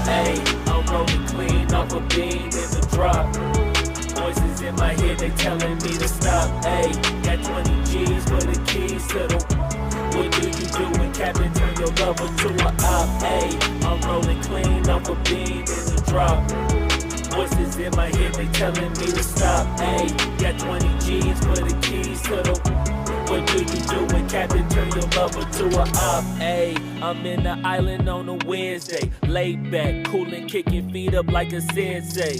Hey, I'm rolling clean off a beam in the drop. Voices in my head, they telling me to stop. Hey, got 20 G's for the keys to the. What do you do when Captain turn your lover to a op? Hey, I'm rolling clean off a beam in the drop. Voices in my head, they telling me to stop. Hey, got 20 G's for the keys to the. What do you do when Captain turn your lover to a op? Ayy, I'm in the island on a Wednesday. Laid back, coolin', kicking feet up like a sensei.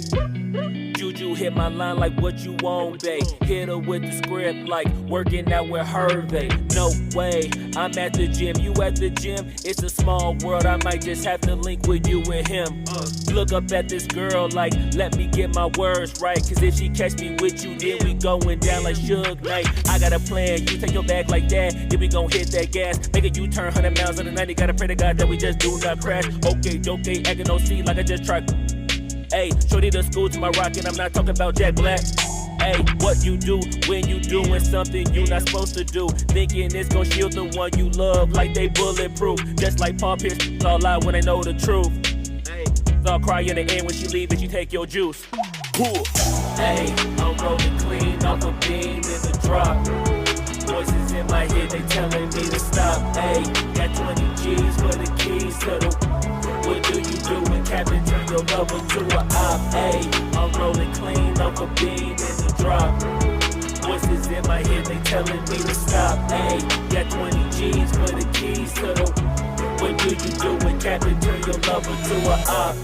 Juju hit my line like what you want, babe. Hit her with the script like working out with Hervey. No way, I'm at the gym, you at the gym. It's a small world, I might just have to link with you and him. Look up at this girl like, let me get my words right. Cause if she catch me with you, then we going down like Suge Knight. I got a plan, you take your bag like that, then we gon' hit that gas. Make a U-turn 100 miles on the 90, gotta pray to God that we just do not crash. Okay, acting no C like I just tried. Hey, shorty the school to my rock and I'm not talking about Jack Black. Hey, what you do when you doing something you not supposed to do? Thinking it's gon' shield the one you love like they bulletproof. Just like Paul Pierce, all out when they know the truth. Hey, so I'll cry in the end when she leave and she take your juice. Hey, I'm rolling clean off a beam in the drop. Voices in my head, they telling me to stop. Hey, got 20 G's for the keys to the. What do you do when Captain turn your lover to a op? Hey, I'm rolling clean off a beam in the drop. Voices in my head, they telling me to stop. Hey, got 20 G's for the keys to the. What do you do when Captain turn your lover to a op?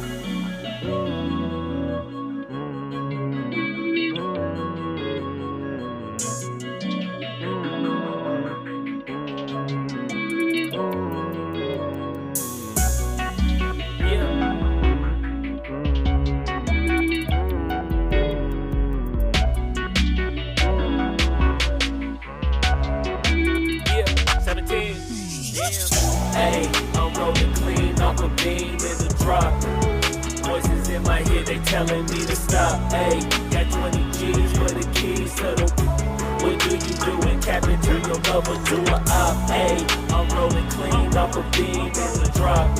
Hey, I'm rolling clean off a beam in the drop. Voices in my head, they telling me to stop. Hey, got 20 G's for the keys to the. What do you do when Captain turn your lover to a op? Hey, I'm rolling clean off a beam in the drop.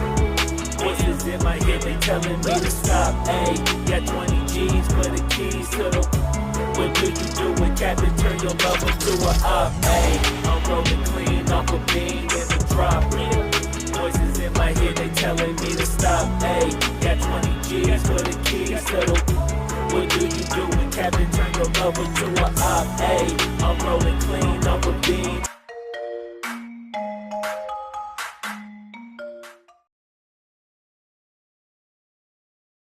Voices in my head, they telling me to stop. Hey, got 20 G's for the keys to the. What do you do when Captain turn your lover to a op? Hey, I'm rolling clean off a beam in the drop. Voices in my head, they telling me to stop. Hey, got 20 G's for the keys to the. What do you do when Captain turn your lover to a op? Hey, I'm rolling clean off a beam in